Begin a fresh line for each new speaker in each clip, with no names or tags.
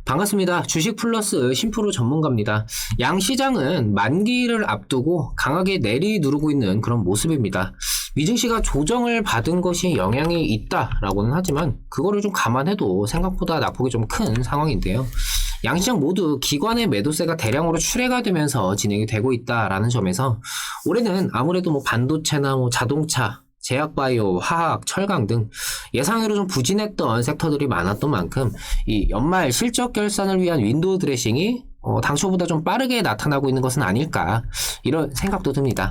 반갑습니다. 주식 플러스 심프로 전문가입니다. 양시장은 만기를 앞두고 강하게 내리누르고 있는 그런 모습입니다. 미증시가 조정을 받은 것이 영향이 있다라고는 하지만 그거를 좀 감안해도 생각보다 낙폭이 좀 큰 상황인데요. 양시장 모두 기관의 매도세가 대량으로 출회가 되면서 진행이 되고 있다라는 점에서 올해는 아무래도 반도체나 자동차, 제약바이오, 화학, 철강 등 예상외로 좀 부진했던 섹터들이 많았던 만큼 이 연말 실적 결산을 위한 윈도우 드레싱이 당초보다 좀 빠르게 나타나고 있는 것은 아닐까 이런 생각도 듭니다.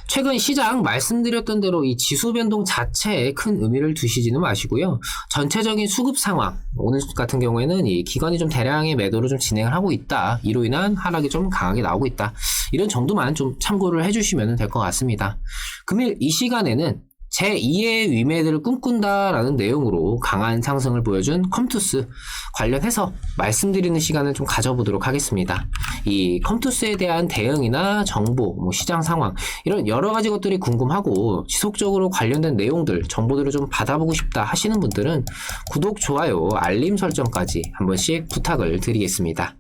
최근 시장 말씀드렸던 대로 이 지수 변동 자체에 큰 의미를 두시지는 마시고요. 전체적인 수급 상황, 오늘 같은 경우에는 이 기관이 좀 대량의 매도를 좀 진행을 하고 있다. 이로 인한 하락이 좀 강하게 나오고 있다. 이런 정도만 좀 참고를 해주시면 될 것 같습니다. 금일 이 시간에는 제2의 위매들을 꿈꾼다라는 내용으로 강한 상승을 보여준 컴투스 관련해서 말씀드리는 시간을 좀 가져보도록 하겠습니다. 이 컴투스에 대한 대응이나 정보, 시장 상황 이런 여러 가지 것들이 궁금하고 지속적으로 관련된 내용들, 정보들을 좀 받아보고 싶다 하시는 분들은 구독, 좋아요, 알림 설정까지 한 번씩 부탁을 드리겠습니다.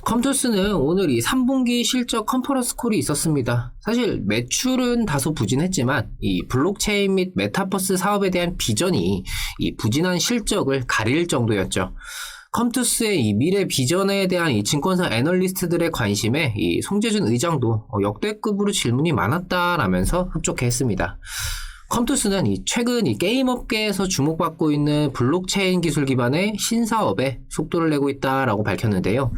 컴투스는 오늘 이 3분기 실적 컨퍼런스 콜이 있었습니다. 사실 매출은 다소 부진했지만 이 블록체인 및 메타버스 사업에 대한 비전이 이 부진한 실적을 가릴 정도였죠. 컴투스의 이 미래 비전에 대한 이 증권사 애널리스트들의 관심에 이 송재준 의장도 역대급으로 질문이 많았다라면서 흡족해했습니다. 컴투스는 최근 게임 업계에서 주목받고 있는 블록체인 기술 기반의 신사업에 속도를 내고 있다라고 밝혔는데요.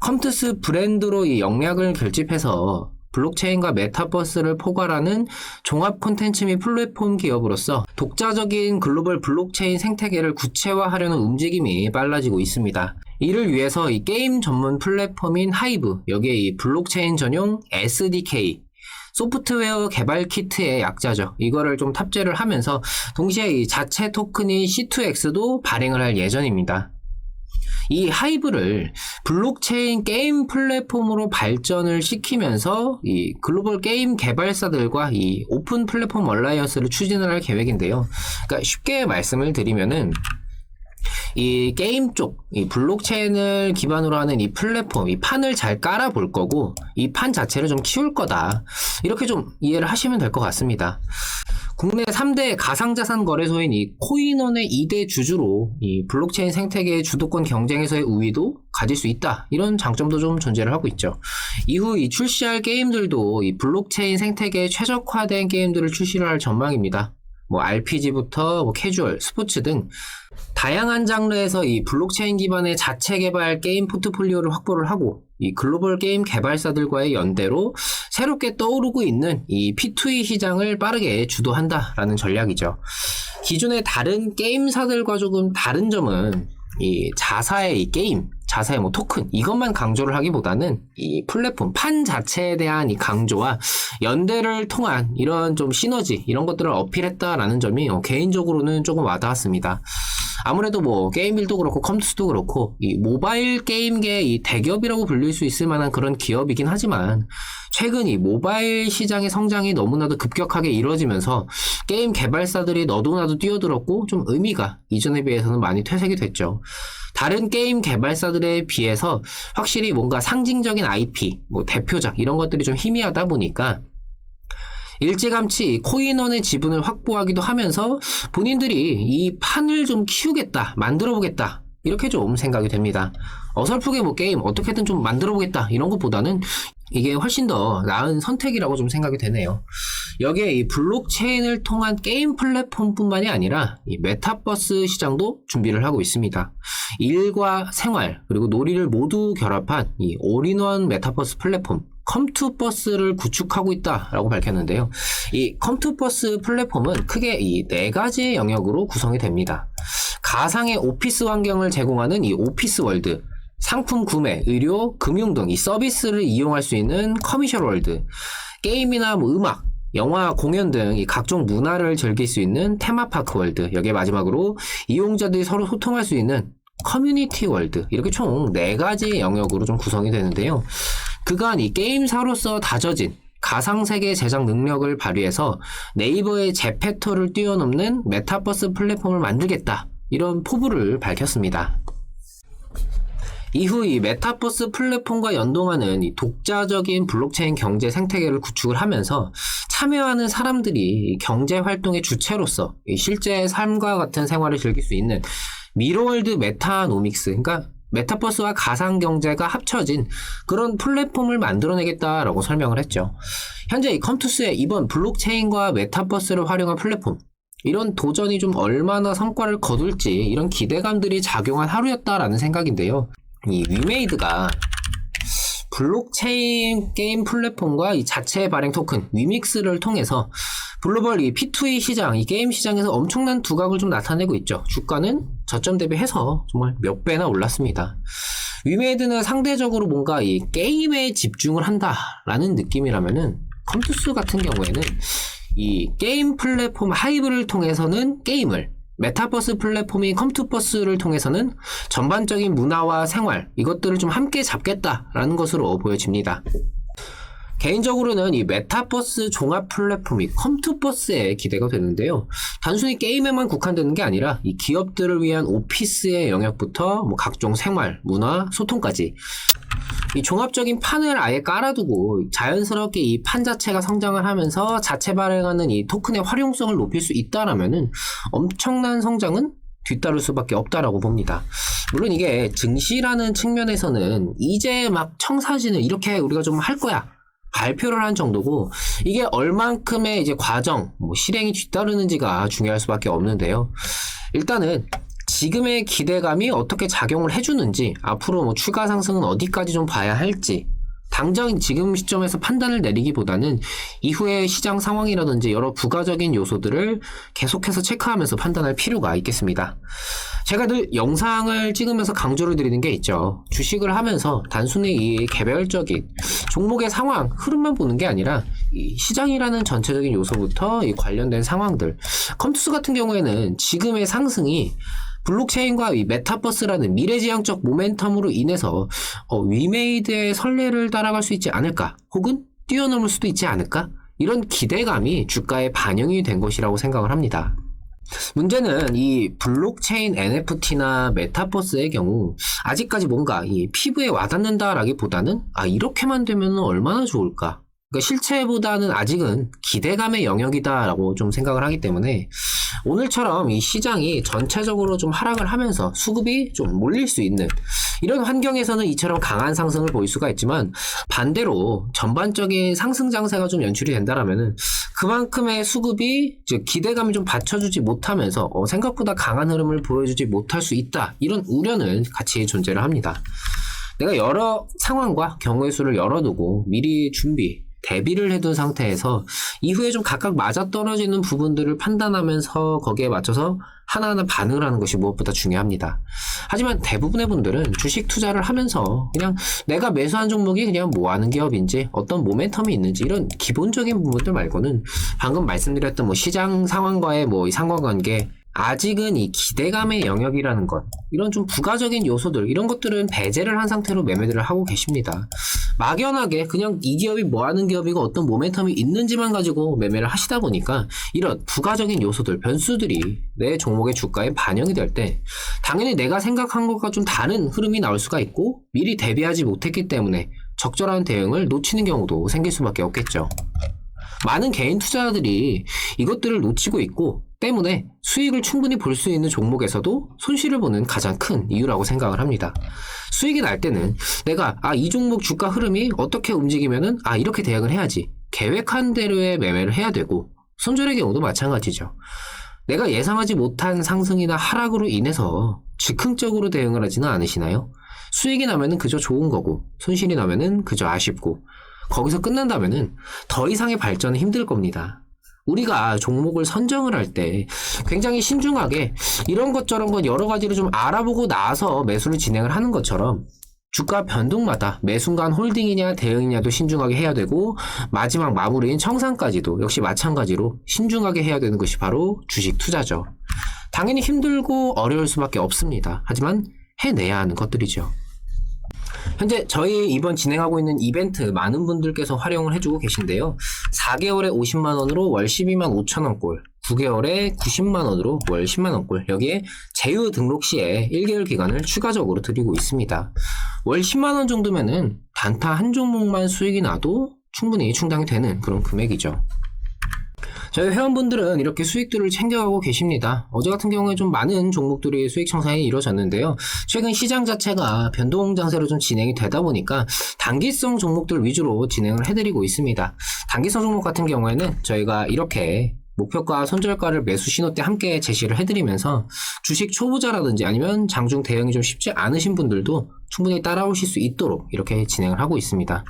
컴투스 브랜드로 이 역량을 결집해서 블록체인과 메타버스를 포괄하는 종합 콘텐츠 및 플랫폼 기업으로서 독자적인 글로벌 블록체인 생태계를 구체화하려는 움직임이 빨라지고 있습니다. 이를 위해서 이 게임 전문 플랫폼인 하이브, 여기에 이 블록체인 전용 SDK, 소프트웨어 개발 키트의 약자죠. 이거를 좀 탑재를 하면서 동시에 이 자체 토큰인 C2X도 발행을 할 예정입니다. 이 하이브를 블록체인 게임 플랫폼으로 발전을 시키면서 이 글로벌 게임 개발사들과 이 오픈 플랫폼 얼라이언스를 추진을 할 계획인데요. 그러니까 쉽게 말씀을 드리면은 이 게임 쪽, 이 블록체인을 기반으로 하는 이 플랫폼, 이 판을 잘 깔아볼 거고, 이 판 자체를 좀 키울 거다. 이렇게 좀 이해를 하시면 될 것 같습니다. 국내 3대 가상자산 거래소인 이 코인원의 2대 주주로 이 블록체인 생태계의 주도권 경쟁에서의 우위도 가질 수 있다. 이런 장점도 좀 존재를 하고 있죠. 이후 이 출시할 게임들도 이 블록체인 생태계에 최적화된 게임들을 출시를 할 전망입니다. RPG부터 캐주얼, 스포츠 등 다양한 장르에서 이 블록체인 기반의 자체 개발 게임 포트폴리오를 확보를 하고 이 글로벌 게임 개발사들과의 연대로 새롭게 떠오르고 있는 이 P2E 시장을 빠르게 주도한다라는 전략이죠. 기존의 다른 게임사들과 조금 다른 점은 이 자사의 이 게임, 자사의 토큰 이것만 강조를 하기보다는 이 플랫폼 판 자체에 대한 이 강조와 연대를 통한 이런 좀 시너지 이런 것들을 어필했다라는 점이 개인적으로는 조금 와닿았습니다. 아무래도 게임빌도 그렇고 컴투스도 그렇고 이 모바일 게임계 이 대기업이라고 불릴 수 있을 만한 그런 기업이긴 하지만 최근 이 모바일 시장의 성장이 너무나도 급격하게 이루어지면서 게임 개발사들이 너도나도 뛰어들었고 좀 의미가 이전에 비해서는 많이 퇴색이 됐죠. 다른 게임 개발사들에 비해서 확실히 뭔가 상징적인 IP, 대표작 이런 것들이 좀 희미하다 보니까 일찌감치 코인원의 지분을 확보하기도 하면서 본인들이 이 판을 좀 키우겠다, 만들어보겠다 이렇게 좀 생각이 됩니다. 어설프게 게임 어떻게든 좀 만들어보겠다 이런 것보다는 이게 훨씬 더 나은 선택이라고 좀 생각이 되네요. 여기에 이 블록체인을 통한 게임 플랫폼뿐만이 아니라 이 메타버스 시장도 준비를 하고 있습니다. 일과 생활 그리고 놀이를 모두 결합한 이 올인원 메타버스 플랫폼 컴투버스를 구축하고 있다라고 밝혔는데요. 이 컴투버스 플랫폼은 크게 이 4가지의 영역으로 구성이 됩니다. 가상의 오피스 환경을 제공하는 이 오피스 월드, 상품 구매, 의료, 금융 등 이 서비스를 이용할 수 있는 커미셜 월드, 게임이나 음악, 영화, 공연 등 이 각종 문화를 즐길 수 있는 테마파크 월드, 여기에 마지막으로 이용자들이 서로 소통할 수 있는 커뮤니티 월드, 이렇게 총 4가지 영역으로 좀 구성이 되는데요. 그간 이 게임사로서 다져진 가상세계 제작 능력을 발휘해서 네이버의 제페토를 뛰어넘는 메타버스 플랫폼을 만들겠다 이런 포부를 밝혔습니다. 이후 이 메타버스 플랫폼과 연동하는 이 독자적인 블록체인 경제 생태계를 구축을 하면서 참여하는 사람들이 경제 활동의 주체로서 실제 삶과 같은 생활을 즐길 수 있는 미러월드 메타노믹스, 그러니까 메타버스와 가상경제가 합쳐진 그런 플랫폼을 만들어내겠다라고 설명을 했죠. 현재 이 컴투스의 이번 블록체인과 메타버스를 활용한 플랫폼, 이런 도전이 좀 얼마나 성과를 거둘지 이런 기대감들이 작용한 하루였다라는 생각인데요. 이 위메이드가 블록체인 게임 플랫폼과 이 자체 발행 토큰 위믹스를 통해서 글로벌 이 P2E 시장, 이 게임 시장에서 엄청난 두각을 좀 나타내고 있죠. 주가는 저점 대비해서 정말 몇 배나 올랐습니다. 위메이드는 상대적으로 뭔가 이 게임에 집중을 한다라는 느낌이라면은 컴투스 같은 경우에는 이 게임 플랫폼 하이브를 통해서는 게임을, 메타버스 플랫폼인 컴투버스를 통해서는 전반적인 문화와 생활, 이것들을 좀 함께 잡겠다라는 것으로 보여집니다. 개인적으로는 이 메타버스 종합 플랫폼이 컴투버스에 기대가 되는데요. 단순히 게임에만 국한되는 게 아니라 이 기업들을 위한 오피스의 영역부터 뭐 각종 생활, 문화, 소통까지 이 종합적인 판을 아예 깔아두고 자연스럽게 이 판 자체가 성장을 하면서 자체 발행하는 이 토큰의 활용성을 높일 수 있다라면은 엄청난 성장은 뒤따를 수밖에 없다라고 봅니다. 물론 이게 증시라는 측면에서는 이제 막 청사진을 이렇게 우리가 좀 할 거야, 발표를 한 정도고, 이게 얼만큼의 이제 과정, 실행이 뒤따르는지가 중요할 수밖에 없는데요. 일단은 지금의 기대감이 어떻게 작용을 해주는지, 앞으로 추가 상승은 어디까지 좀 봐야 할지, 당장 지금 시점에서 판단을 내리기보다는 이후의 시장 상황이라든지 여러 부가적인 요소들을 계속해서 체크하면서 판단할 필요가 있겠습니다. 제가 늘 영상을 찍으면서 강조를 드리는 게 있죠. 주식을 하면서 단순히 이 개별적인 종목의 상황, 흐름만 보는 게 아니라 이 시장이라는 전체적인 요소부터 이 관련된 상황들, 컴투스 같은 경우에는 지금의 상승이 블록체인과 이 메타버스라는 미래지향적 모멘텀으로 인해서 위메이드의 선례를 따라갈 수 있지 않을까, 혹은 뛰어넘을 수도 있지 않을까, 이런 기대감이 주가에 반영이 된 것이라고 생각을 합니다. 문제는 이 블록체인 NFT나 메타버스의 경우 아직까지 뭔가 이 피부에 와닿는다라기보다는 이렇게만 되면 얼마나 좋을까, 그러니까 실체보다는 아직은 기대감의 영역이다라고 좀 생각을 하기 때문에 오늘처럼 이 시장이 전체적으로 좀 하락을 하면서 수급이 좀 몰릴 수 있는 이런 환경에서는 이처럼 강한 상승을 보일 수가 있지만, 반대로 전반적인 상승 장세가 좀 연출이 된다라면은 그만큼의 수급이 즉 기대감이 좀 받쳐주지 못하면서 생각보다 강한 흐름을 보여주지 못할 수 있다, 이런 우려는 같이 존재를 합니다. 내가 여러 상황과 경우의 수를 열어두고 미리 대비를 해둔 상태에서 이후에 좀 각각 맞아떨어지는 부분들을 판단하면서 거기에 맞춰서 하나하나 반응을 하는 것이 무엇보다 중요합니다. 하지만 대부분의 분들은 주식 투자를 하면서 그냥 내가 매수한 종목이 그냥 뭐 하는 기업인지, 어떤 모멘텀이 있는지, 이런 기본적인 부분들 말고는 방금 말씀드렸던 시장 상황과의 이 상관관계, 아직은 이 기대감의 영역이라는 것, 이런 좀 부가적인 요소들, 이런 것들은 배제를 한 상태로 매매들을 하고 계십니다. 막연하게 그냥 이 기업이 뭐 하는 기업이고 어떤 모멘텀이 있는지만 가지고 매매를 하시다 보니까 이런 부가적인 요소들, 변수들이 내 종목의 주가에 반영이 될 때 당연히 내가 생각한 것과 좀 다른 흐름이 나올 수가 있고, 미리 대비하지 못했기 때문에 적절한 대응을 놓치는 경우도 생길 수밖에 없겠죠. 많은 개인 투자자들이 이것들을 놓치고 있고 때문에 수익을 충분히 볼 수 있는 종목에서도 손실을 보는 가장 큰 이유라고 생각을 합니다. 수익이 날 때는 내가 이 종목 주가 흐름이 어떻게 움직이면은 이렇게 대응을 해야지, 계획한 대로의 매매를 해야 되고, 손절의 경우도 마찬가지죠. 내가 예상하지 못한 상승이나 하락으로 인해서 즉흥적으로 대응을 하지는 않으시나요? 수익이 나면은 그저 좋은 거고, 손실이 나면은 그저 아쉽고, 거기서 끝난다면은 더 이상의 발전은 힘들 겁니다. 우리가 종목을 선정을 할 때 굉장히 신중하게 이런 것 저런 것 여러 가지를 좀 알아보고 나서 매수를 진행을 하는 것처럼, 주가 변동마다 매 순간 홀딩이냐 대응이냐도 신중하게 해야 되고, 마지막 마무리인 청산까지도 역시 마찬가지로 신중하게 해야 되는 것이 바로 주식 투자죠. 당연히 힘들고 어려울 수밖에 없습니다. 하지만 해내야 하는 것들이죠. 현재 저희 이번 진행하고 있는 이벤트 많은 분들께서 활용을 해주고 계신데요. 4개월에 50만원으로 월 12만 5천원꼴, 9개월에 90만원으로 월 10만원꼴, 여기에 제휴 등록 시에 1개월 기간을 추가적으로 드리고 있습니다. 월 10만원 정도면은 단타 한 종목만 수익이 나도 충분히 충당이 되는 그런 금액이죠. 저희 회원분들은 이렇게 수익들을 챙겨가고 계십니다. 어제 같은 경우에 좀 많은 종목들이 수익 청산이 이루어졌는데요. 최근 시장 자체가 변동 장세로 좀 진행이 되다 보니까 단기성 종목들 위주로 진행을 해드리고 있습니다. 단기성 종목 같은 경우에는 저희가 이렇게 목표가, 손절가를 매수 신호 때 함께 제시를 해드리면서 주식 초보자라든지 아니면 장중 대응이 좀 쉽지 않으신 분들도 충분히 따라오실 수 있도록 이렇게 진행을 하고 있습니다.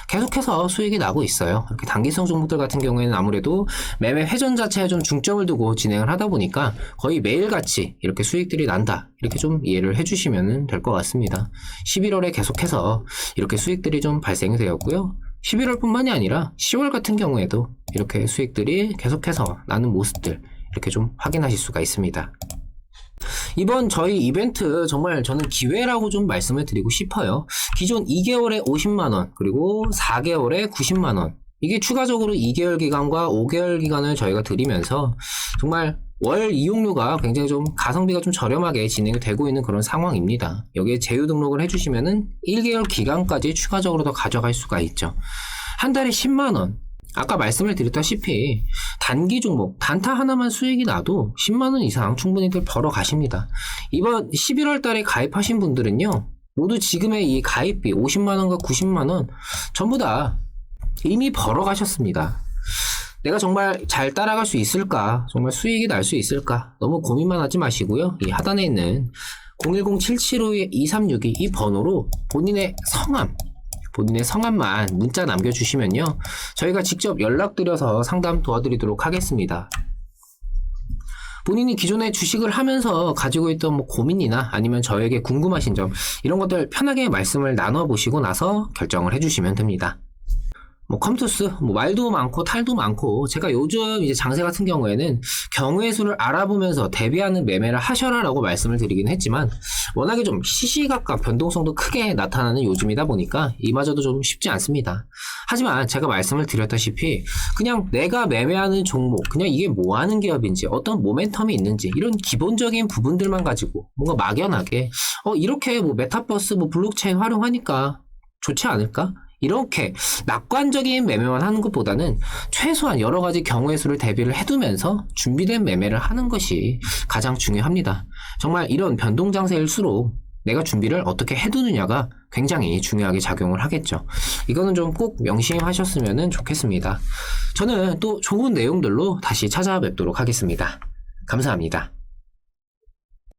계속해서 수익이 나고 있어요. 이렇게 단기성 종목들 같은 경우에는 아무래도 매매 회전 자체에 좀 중점을 두고 진행을 하다 보니까 거의 매일같이 이렇게 수익들이 난다, 이렇게 좀 이해를 해주시면 될 것 같습니다. 11월에 계속해서 이렇게 수익들이 좀 발생이 되었고요. 11월 뿐만이 아니라 10월 같은 경우에도 이렇게 수익들이 계속해서 나는 모습들 이렇게 좀 확인하실 수가 있습니다. 이번 저희 이벤트 정말 저는 기회라고 좀 말씀을 드리고 싶어요. 기존 2개월에 50만원 그리고 4개월에 90만원, 이게 추가적으로 2개월 기간과 5개월 기간을 저희가 드리면서 정말 월 이용료가 굉장히 좀 가성비가 좀 저렴하게 진행이 되고 있는 그런 상황입니다. 여기에 제휴 등록을 해주시면은 1개월 기간까지 추가적으로 더 가져갈 수가 있죠. 한 달에 10만원, 아까 말씀을 드렸다시피 단기 종목 단타 하나만 수익이 나도 10만원 이상 충분히들 벌어 가십니다. 이번 11월 달에 가입하신 분들은요, 모두 지금의 이 가입비 50만원과 90만원 전부 다 이미 벌어 가셨습니다. 내가 정말 잘 따라갈 수 있을까? 정말 수익이 날 수 있을까? 너무 고민만 하지 마시고요. 이 하단에 있는 010-7752-2362 이 번호로 본인의 성함만 문자 남겨주시면요, 저희가 직접 연락드려서 상담 도와드리도록 하겠습니다. 본인이 기존에 주식을 하면서 가지고 있던 뭐 고민이나 아니면 저에게 궁금하신 점, 이런 것들 편하게 말씀을 나눠보시고 나서 결정을 해주시면 됩니다. 뭐 컴투스, 뭐 말도 많고 탈도 많고, 제가 요즘 이제 장세 같은 경우에는 경우의 수를 알아보면서 대비하는 매매를 하셔라라고 말씀을 드리긴 했지만, 워낙에 좀 시시각각 변동성도 크게 나타나는 요즘이다 보니까 이마저도 좀 쉽지 않습니다. 하지만 제가 말씀을 드렸다시피 그냥 내가 매매하는 종목, 그냥 이게 뭐 하는 기업인지, 어떤 모멘텀이 있는지, 이런 기본적인 부분들만 가지고 뭔가 막연하게 이렇게 뭐 메타버스, 뭐 블록체인 활용하니까 좋지 않을까? 이렇게 낙관적인 매매만 하는 것보다는 최소한 여러 가지 경우의 수를 대비를 해두면서 준비된 매매를 하는 것이 가장 중요합니다. 정말 이런 변동 장세일수록 내가 준비를 어떻게 해두느냐가 굉장히 중요하게 작용을 하겠죠. 이거는 좀 꼭 명심하셨으면 좋겠습니다. 저는 또 좋은 내용들로 다시 찾아뵙도록 하겠습니다. 감사합니다.